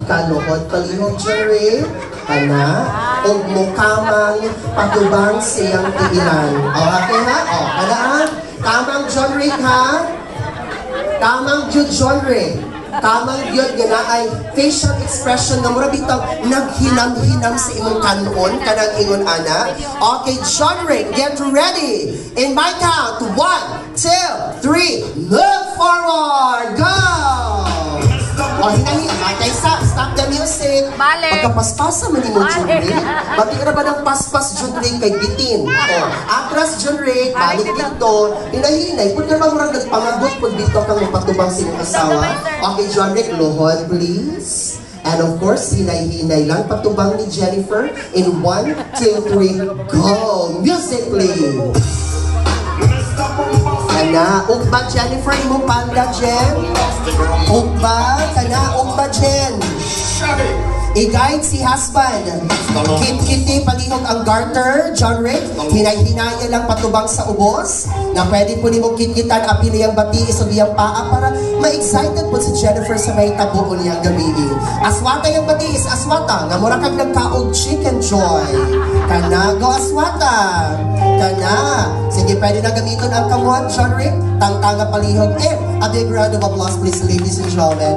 Kaluhod palihog Jerry, kana, ug mukamang patubang siyang tigilan. O, okay ha? O, kada ha? Kamang John Rick ha? Kamang Jude John Rick. Kamang yun gana ay facial expression nga mura bitang naghinam-hinam sa imong kanon, kanang ingon ana. Okay, John Rick, get ready. In my count, 1, 2, 3, move forward, go! O, hinahin, okay, stop the music. Balik. Pagkapaspasa man mo, John Rick. Bati ka na ba ng paspas, John Rick, kay bitin? O, atras, John Rick, balik dito. Hinahinay, kung na ba murang nagpangagot kung dito kang mapatubang sa iyong asawa. Okay, John Rick, luhod, please. And of course, hinay-hinay lang patubang ni Jennifer. In 1, 2, 3, go! Music, please! Kana, ugba Jennifer, imong panda, Jen. Ugba, kana, ugba, Jen. I-guide si husband. Kit-kiti, palihog ang garter, John Rick. Hinay-hinaya lang patubang sa ubos. Na pwede po ni mong kit-kitan apili ang bati, isubiyang paa para ma-excited po si Jennifer sa may tabuon niyang gabi. Aswata yung bati is aswata. Nga mura kag nagkaog chicken joy. Kana, go aswata. Kana. Sige, pwede na gamitin ang kamuan, John Rick. Tangtanga palihog. A big round of applause please, ladies and gentlemen.